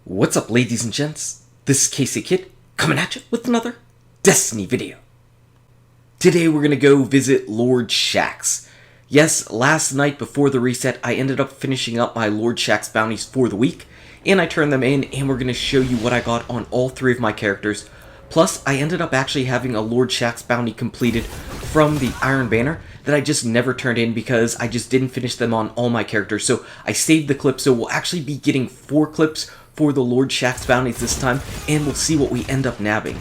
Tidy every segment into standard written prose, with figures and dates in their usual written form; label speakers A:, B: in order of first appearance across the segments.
A: What's up, ladies and gents? This is KSigKid coming at you with another Destiny video. Today we're going to go visit Lord Shaxx. Yes, last night before the reset I ended up finishing up my Lord Shaxx Bounties for the week, and I turned them in, and we're going to show you what I got on all three of my characters. Plus, I ended up actually having a Lord Shaxx Bounty completed from the Iron Banner that I just never turned in because I just didn't finish them on all my characters. So I saved the clip, so we'll actually be getting 4 clips for the Lord Shaxx Bounties this time, and we'll see what we end up nabbing.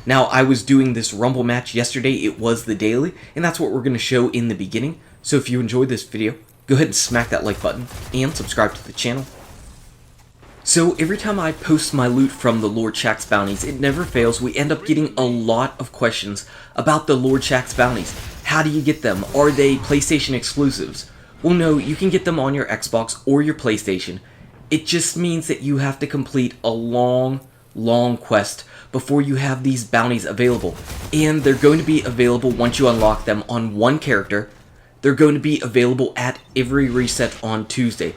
A: Now, I was doing this Rumble match yesterday, it was the daily, and that's what we're going to show in the beginning. So if you enjoyed this video, go ahead and smack that like button, and subscribe to the channel. So every time I post my loot from the Lord Shaxx Bounties, it never fails, we end up getting a lot of questions about the Lord Shaxx Bounties. How do you get them? Are they PlayStation exclusives? Well, no, you can get them on your Xbox or your PlayStation. It just means that you have to complete a long quest before you have these bounties available. And they're going to be available once you unlock them on one character. They're going to be available at every reset on Tuesday.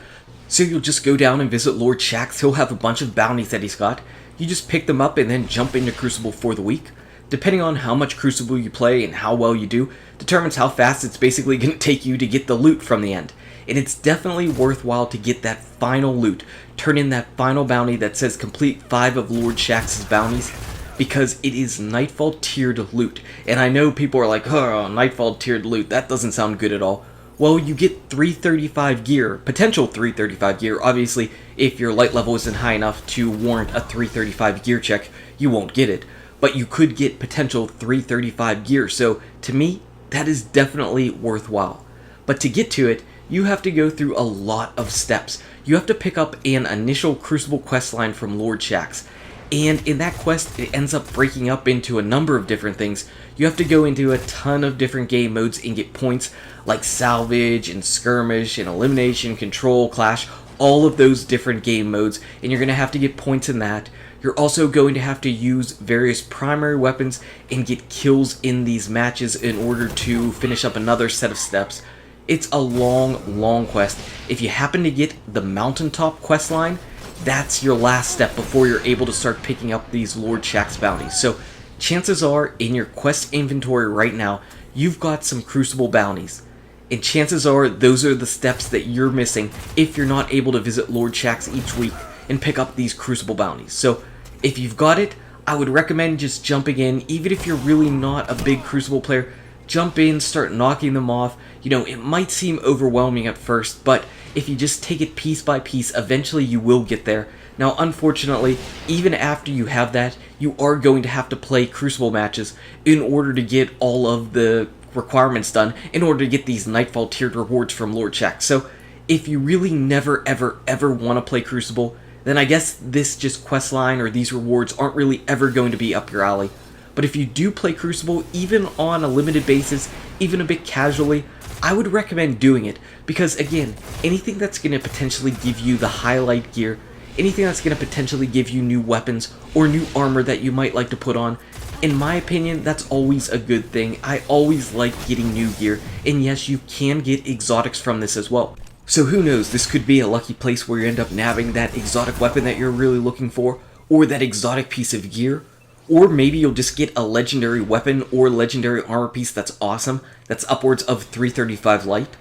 A: So you'll just go down and visit Lord Shaxx. He'll have a bunch of bounties that he's got. You just pick them up and then jump into Crucible for the week. Depending on how much Crucible you play and how well you do, determines how fast it's basically going to take you to get the loot from the end. And it's definitely worthwhile to get that final loot, turn in that final bounty that says complete 5 of Lord Shaxx's bounties, because it is Nightfall tiered loot. And I know people are like, oh, Nightfall tiered loot, that doesn't sound good at all. Well, you get 335 gear, potential 335 gear. Obviously, if your light level isn't high enough to warrant a 335 gear check, you won't get it. But you could get potential 335 gear, so to me, that is definitely worthwhile. But to get to it, you have to go through a lot of steps. You have to pick up an initial Crucible questline from Lord Shaxx. And in that quest, it ends up breaking up into a number of different things. You have to go into a ton of different game modes and get points like salvage and skirmish and elimination, control, clash, all of those different game modes, and you're going to have to get points in that. You're also going to have to use various primary weapons and get kills in these matches in order to finish up another set of steps. It's a long quest. If you happen to get the mountaintop quest line, that's your last step before you're able to start picking up these Lord Shaxx bounties. So chances are in your quest inventory right now, you've got some Crucible bounties. And chances are those are the steps that you're missing if you're not able to visit Lord Shaxx each week and pick up these Crucible bounties. So if you've got it, I would recommend just jumping in. Even if you're really not a big Crucible player, jump in, start knocking them off. You know, it might seem overwhelming at first, but if you just take it piece by piece, eventually you will get there. Now, unfortunately, even after you have that, you are going to have to play Crucible matches in order to get all of the requirements done, in order to get these Nightfall tiered rewards from Lord Shaxx. So, if you really never, ever want to play Crucible, then I guess this just questline or these rewards aren't really ever going to be up your alley. But if you do play Crucible, even on a limited basis, even a bit casually, I would recommend doing it. Because again, anything that's going to potentially give you the highlight gear, anything that's going to potentially give you new weapons or new armor that you might like to put on, in my opinion, that's always a good thing. I always like getting new gear, and yes, you can get exotics from this as well. So who knows, this could be a lucky place where you end up nabbing that exotic weapon that you're really looking for, or that exotic piece of gear. Or maybe you'll just get a legendary weapon or legendary armor piece that's awesome, that's upwards of 335 light.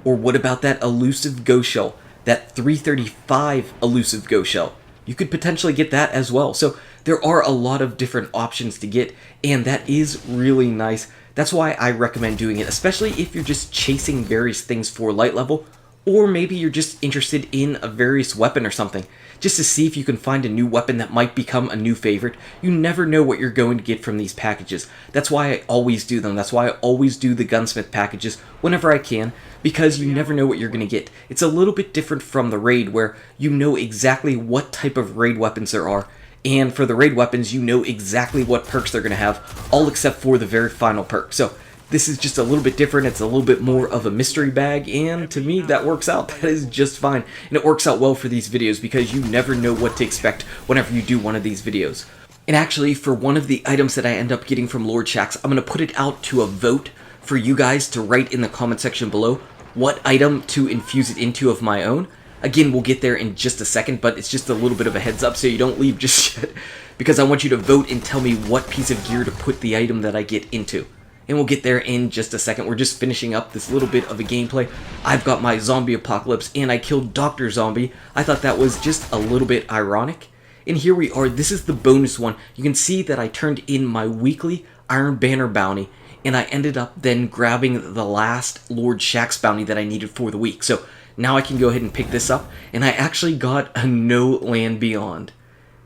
A: Or what about that elusive ghost shell, that 335 elusive ghost shell? You could potentially get that as well. So there are a lot of different options to get, and that is really nice. That's why I recommend doing it, especially if you're just chasing various things for light level, or maybe you're just interested in a various weapon or something, just to see if you can find a new weapon that might become a new favorite. You never know what you're going to get from these packages. That's why I always do them. That's why I always do the gunsmith packages whenever I can, because you never know what you're going to get. It's a little bit different from the raid, where you know exactly what type of raid weapons there are. And for the raid weapons, you know exactly what perks they're going to have, all except for the very final perk. So this is just a little bit different. It's a little bit more of a mystery bag, and to me, that works out. That is just fine. And it works out well for these videos because you never know what to expect whenever you do one of these videos. And actually, for one of the items that I end up getting from Lord Shaxx, I'm going to put it out to a vote for you guys to write in the comment section below what item to infuse it into of my own. Again, we'll get there in just a second, but it's just a little bit of a heads up so you don't leave just yet, because I want you to vote and tell me what piece of gear to put the item that I get into. And we'll get there in just a second. We're just finishing up this little bit of a gameplay. I've got my zombie apocalypse, and I killed Dr. Zombie. I thought that was just a little bit ironic. And here we are. This is the bonus one. You can see that I turned in my weekly Iron Banner bounty, and I ended up then grabbing the last Lord Shaxx bounty that I needed for the week. So now I can go ahead and pick this up, and I actually got a No Land Beyond.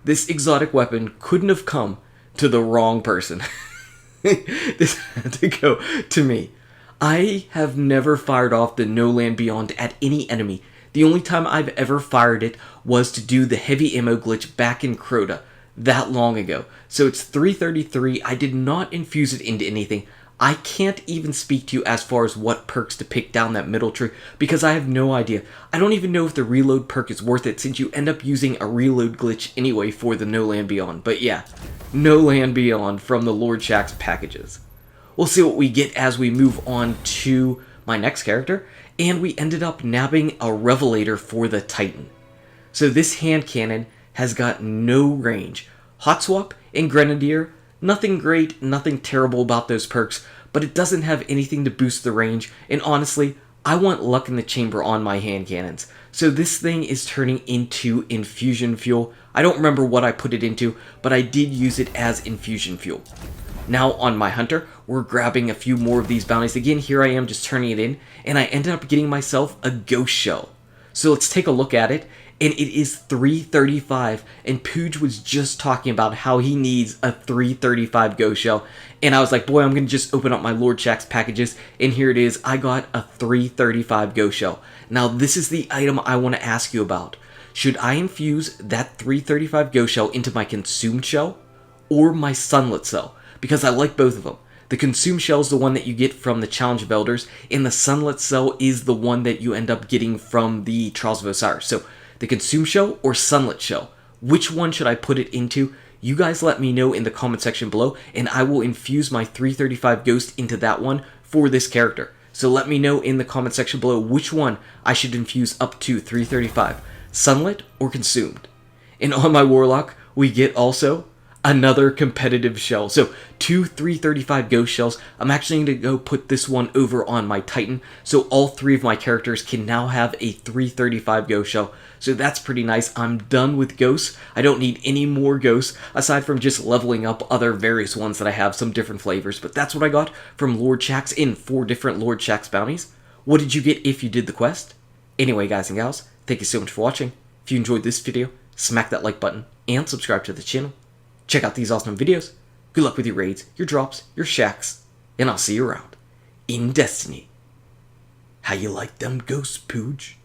A: This exotic weapon couldn't have come to the wrong person. This had to go to me. I have never fired off the No Land Beyond at any enemy. The only time I've ever fired it was to do the heavy ammo glitch back in Crota that long ago. So it's 333. I did not infuse it into anything. I can't even speak to you as far as what perks to pick down that middle tree because I have no idea. I don't even know if the reload perk is worth it since you end up using a reload glitch anyway for the No Land Beyond. But yeah, No Land Beyond from the Lord Shaxx packages. We'll see what we get as we move on to my next character, and we ended up nabbing a Revelator for the Titan. So this hand cannon has got no range. Hot Swap and Grenadier, nothing great, nothing terrible about those perks, but it doesn't have anything to boost the range, and honestly, I want luck in the chamber on my hand cannons. So this thing is turning into infusion fuel. I don't remember what I put it into, but I did use it as infusion fuel. Now on my hunter, we're grabbing a few more of these bounties. Again, here I am just turning it in, and I ended up getting myself a ghost shell. So let's take a look at it, and it is 335, and Pooj was just talking about how he needs a 335 ghost shell, and I was like, boy, I'm going to just open up my Lord Shaxx packages, and here it is. I got a 335 ghost shell. Now this is the item I want to ask you about. Should I infuse that 335 ghost shell into my consumed shell or my sunlit cell? Because I like both of them. The consumed shell is the one that you get from the Challenge of Elders, and the sunlit cell is the one that you end up getting from the Trials of Osiris. So the consumed shell or sunlit shell, which one should I put it into? You guys let me know in the comment section below, and I will infuse my 335 ghost into that one for this character. So let me know in the comment section below which one I should infuse up to 335, sunlit or consumed. And on my warlock, we get also another competitive shell. So 2 335 ghost shells. I'm actually going to go put this one over on my Titan, so all 3 of my characters can now have a 335 ghost shell. So that's pretty nice. I'm done with ghosts. I don't need any more ghosts aside from just leveling up other various ones that I have, some different flavors. But that's what I got from Lord Shaxx in 4 different Lord Shaxx bounties. What did you get if you did the quest? Anyway, guys and gals, thank you so much for watching. If you enjoyed this video, smack that like button and subscribe to the channel. Check out these awesome videos. Good luck with your raids, your drops, your shacks, and I'll see you around in Destiny. How you like them ghosts, Pooj?